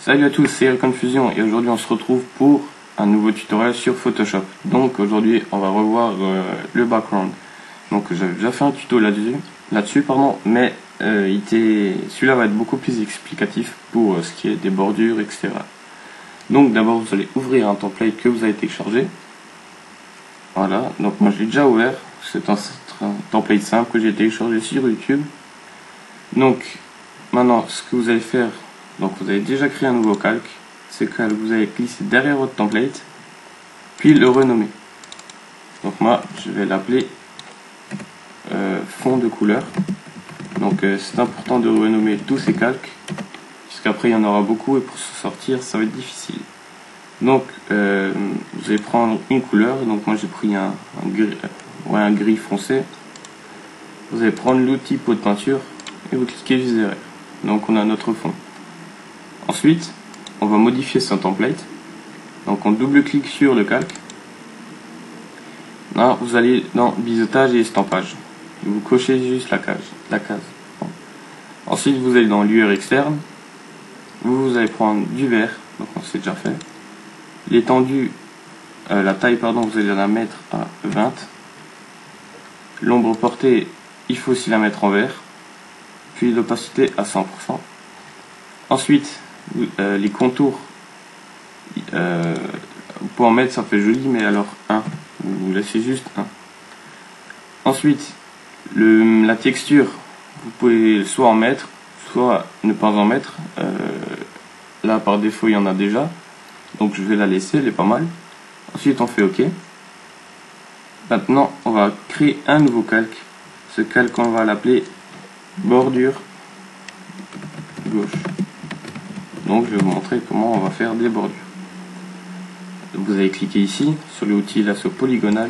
Salut à tous, c'est Confusion et aujourd'hui on se retrouve pour un nouveau tutoriel sur Photoshop. Donc aujourd'hui on va revoir le background. Donc j'avais déjà fait un tuto là-dessus, mais celui-là va être beaucoup plus explicatif pour ce qui est des bordures, etc. Donc d'abord vous allez ouvrir un template que vous avez téléchargé. Voilà, donc moi je l'ai déjà ouvert, c'est un template simple que j'ai téléchargé sur YouTube. Donc maintenant ce que vous allez faire, donc vous avez déjà créé un nouveau calque. Ce calque vous allez glisser derrière votre template, puis le renommer. Donc moi je vais l'appeler fond de couleur. Donc c'est important de renommer tous ces calques, puisqu'après il y en aura beaucoup et pour se sortir ça va être difficile. Donc vous allez prendre une couleur, donc moi j'ai pris un gris foncé. Vous allez prendre l'outil pot de peinture et vous cliquez juste derrière. Donc on a notre fond. Ensuite, on va modifier ce template. Donc on double-clique sur le calque. Là, vous allez dans biseautage et estampage. Et vous cochez juste la case. Ensuite, vous allez dans lueur externe. Vous allez prendre du vert, donc on s'est déjà fait. L'étendue, la taille, pardon, vous allez la mettre à 20. L'ombre portée, il faut aussi la mettre en vert. Puis l'opacité à 100%. Ensuite, les contours, vous pouvez en mettre, ça fait joli, mais alors 1. Vous laissez juste 1. Ensuite, la texture, vous pouvez soit en mettre, soit ne pas en mettre. Là, par défaut, il y en a déjà. Donc, je vais la laisser, elle est pas mal. Ensuite, on fait OK. Maintenant, on va créer un nouveau calque. Ce calque, on va l'appeler bordure gauche. Donc je vais vous montrer comment on va faire des bordures. Vous allez cliquer ici sur l'outil lasso polygonal.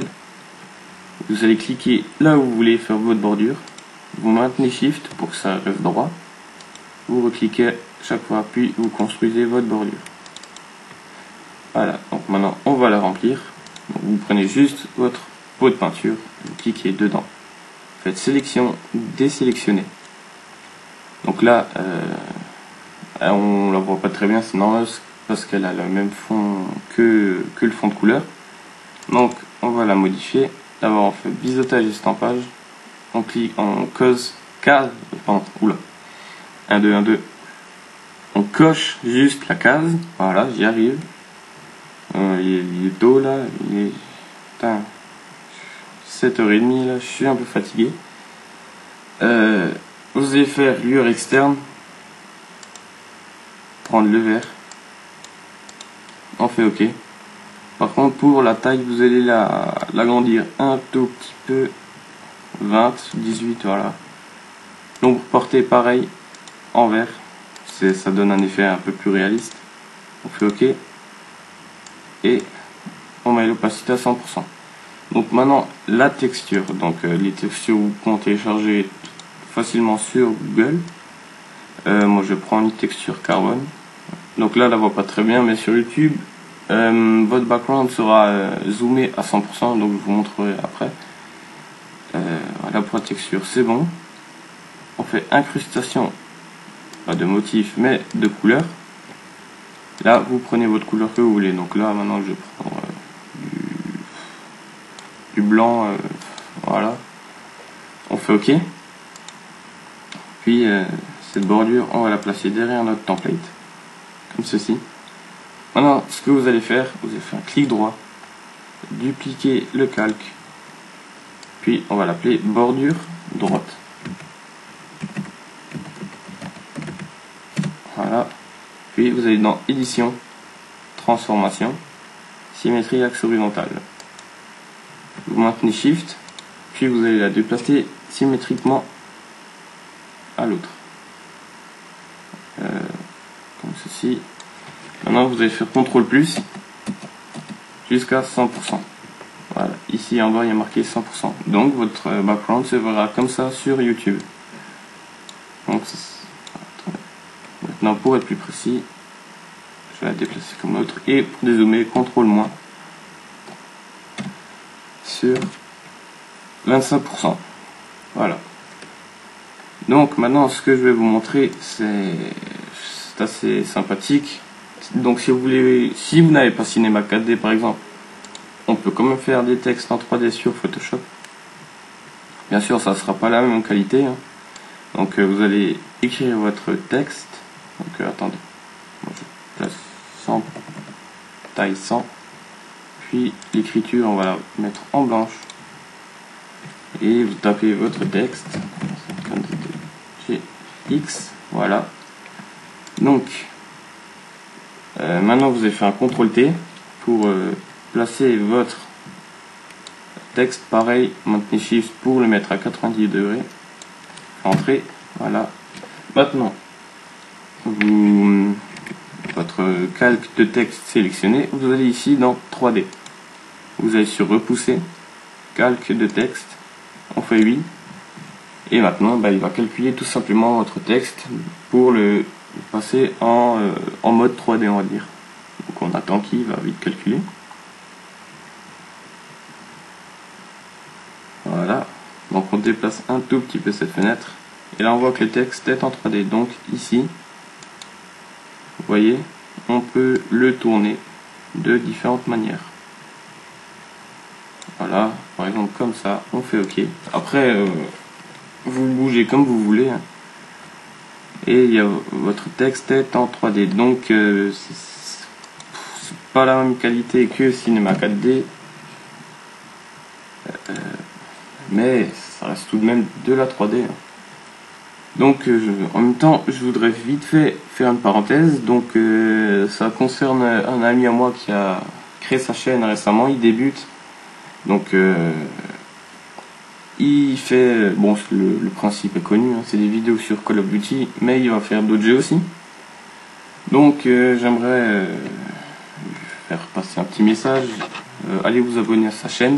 Vous allez cliquer là où vous voulez faire votre bordure. Vous maintenez Shift pour que ça reste droit. Vous recliquez chaque fois puis vous construisez votre bordure. Voilà, donc maintenant on va la remplir. Donc, vous prenez juste votre pot de peinture, vous cliquez dedans. Faites sélection, désélectionner. Donc là, on la voit pas très bien, c'est normal parce qu'elle a le même fond que le fond de couleur. Donc on va la modifier. D'abord on fait biseautage et estampage. On clique, on case, pardon, oula, 1, 2, 1, 2. On coche juste la case. Voilà, j'y arrive. Il est tôt là, il est 7h30 là, je suis un peu fatigué. Vous allez faire lueur externe. Prendre le vert, on fait OK. Par contre pour la taille vous allez l'agrandir un tout petit peu, 20, 18, voilà. L'ombre portée pareil en vert, ça donne un effet un peu plus réaliste. On fait OK et on met l'opacité à 100%. Donc maintenant la texture, donc les textures vous pouvez télécharger facilement sur Google. Moi je prends une texture carbone. Donc là, on la voit pas très bien, mais sur YouTube, votre background sera zoomé à 100%, donc je vous montrerai après. Voilà pour la texture, c'est bon. On fait incrustation, pas de motif, mais de couleur. Là, vous prenez votre couleur que vous voulez. Donc là, maintenant, je prends du blanc, voilà. On fait OK. Puis, cette bordure, on va la placer derrière notre template. Comme ceci. Maintenant, ce que vous allez faire, vous allez faire un clic droit, dupliquer le calque, puis on va l'appeler bordure droite. Voilà. Puis vous allez dans édition, transformation, symétrie axe horizontal. Vous maintenez Shift, puis vous allez la déplacer symétriquement à l'autre. Comme ceci. Maintenant vous allez faire CTRL plus jusqu'à 100%. Voilà, ici en bas il y a marqué 100%. Donc votre background se verra comme ça sur YouTube. Donc, maintenant pour être plus précis, je vais la déplacer comme l'autre et pour dézoomer CTRL moins sur 25%. Voilà. Donc maintenant ce que je vais vous montrer c'est c'est assez sympathique. Donc si vous n'avez pas Cinema 4D par exemple, on peut quand même faire des textes en 3D sur Photoshop. Bien sûr, ça ne sera pas la même qualité, hein. Donc vous allez écrire votre texte. Donc attendez, moi, je place 100, taille 100. Puis l'écriture, on va la mettre en blanche. Et vous tapez votre texte. X, voilà. Donc maintenant vous avez fait un CTRL-T pour placer votre texte. Pareil, maintenez Shift pour le mettre à 90 degrés. Entrée, voilà. Maintenant, votre calque de texte sélectionné, vous allez ici dans 3D. Vous allez sur repousser, calque de texte, on fait oui. Et maintenant, il va calculer tout simplement votre texte pour le passer en mode 3D, on va dire. Donc on attend qu'il va vite calculer. Voilà. Donc on déplace un tout petit peu cette fenêtre. Et là on voit que le texte est en 3D. Donc ici, vous voyez, on peut le tourner de différentes manières. Voilà, par exemple comme ça, on fait OK. Après, vous bougez comme vous voulez, hein. Et votre texte est en 3D. Donc c'est pas la même qualité que Cinema 4D. Mais ça reste tout de même de la 3D, hein. Donc en même temps, je voudrais vite fait faire une parenthèse. Donc ça concerne un ami à moi qui a créé sa chaîne récemment, il débute. Donc il fait, bon, le principe est connu, hein, c'est des vidéos sur Call of Duty, mais il va faire d'autres jeux aussi. Donc j'aimerais faire passer un petit message. Allez vous abonner à sa chaîne,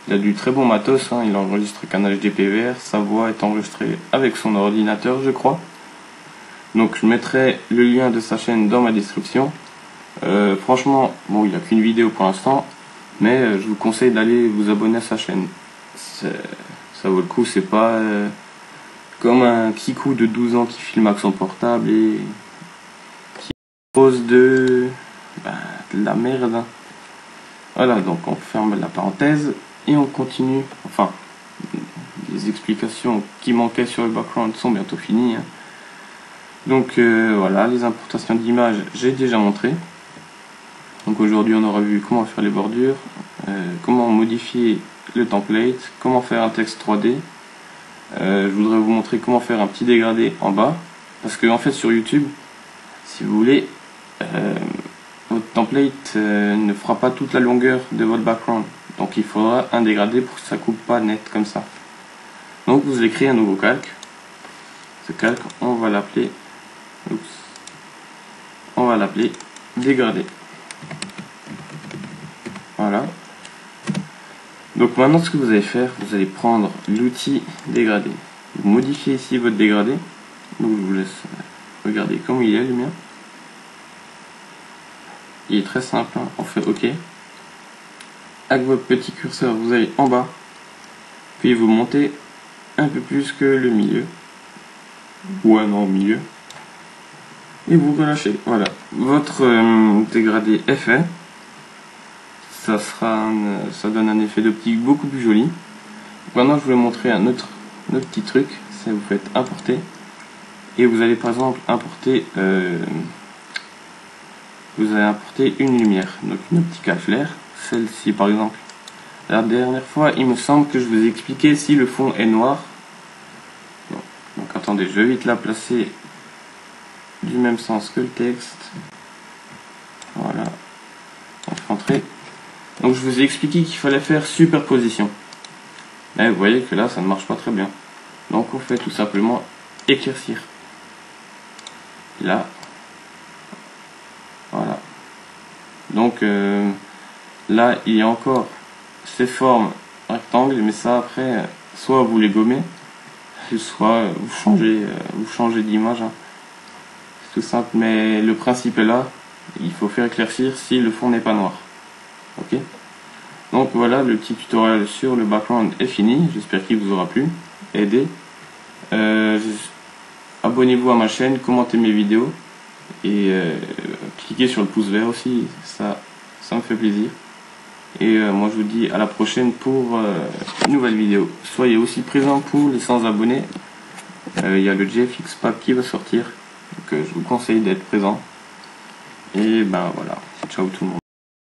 il a du très bon matos, hein. Il enregistre qu'un HD PVR, sa voix est enregistrée avec son ordinateur, je crois. Donc je mettrai le lien de sa chaîne dans ma description. Franchement, bon, il n'y a qu'une vidéo pour l'instant, mais je vous conseille d'aller vous abonner à sa chaîne. Ça vaut le coup, c'est pas comme un kikou de 12 ans qui filme avec son portable et qui pose de la merde, hein. Voilà, donc on ferme la parenthèse et on continue. Enfin, les explications qui manquaient sur le background sont bientôt finies, hein. Donc voilà, les importations d'images, j'ai déjà montré. Donc aujourd'hui on aura vu comment faire les bordures, comment modifier le template, comment faire un texte 3D. Je voudrais vous montrer comment faire un petit dégradé en bas, parce que en fait sur YouTube, si vous voulez, votre template ne fera pas toute la longueur de votre background, donc il faudra un dégradé pour que ça coupe pas net comme ça. Donc vous allez créer un nouveau calque. Ce calque, on va l'appeler dégradé. Voilà. Donc maintenant ce que vous allez faire, vous allez prendre l'outil dégradé. Vous modifiez ici votre dégradé. Donc je vous laisse regarder comme il est le mien. Il est très simple, hein. On fait OK. Avec votre petit curseur, vous allez en bas. Puis vous montez un peu plus que le milieu. Ouais, non, au milieu. Et vous relâchez. Voilà. Votre dégradé est fait. Ça donne un effet d'optique beaucoup plus joli. Maintenant je vais vous montrer un autre petit truc. C'est vous faites importer et vous allez par exemple importer une lumière, donc une optique à flair, celle-ci par exemple. La dernière fois il me semble que je vous ai expliqué si le fond est noir. Bon. Donc attendez, je vais vite la placer du même sens que le texte. Voilà, on fait entrer. Donc je vous ai expliqué qu'il fallait faire superposition. Mais vous voyez que là ça ne marche pas très bien. Donc on fait tout simplement éclaircir. Là. Voilà. Donc là il y a encore ces formes rectangles, mais ça après, soit vous les gommez, soit vous changez d'image, hein. C'est tout simple, mais le principe est là. Il faut faire éclaircir si le fond n'est pas noir. Ok, donc voilà, le petit tutoriel sur le background est fini. J'espère qu'il vous aura plu, aidé. Abonnez-vous abonnez-vous à ma chaîne, commentez mes vidéos et cliquez sur le pouce vert aussi, ça me fait plaisir. Et moi je vous dis à la prochaine pour une nouvelle vidéo. Soyez aussi présents pour les 100 abonnés. Il y a le GFX Pack qui va sortir, donc je vous conseille d'être présent. Et ben voilà, ciao tout le monde.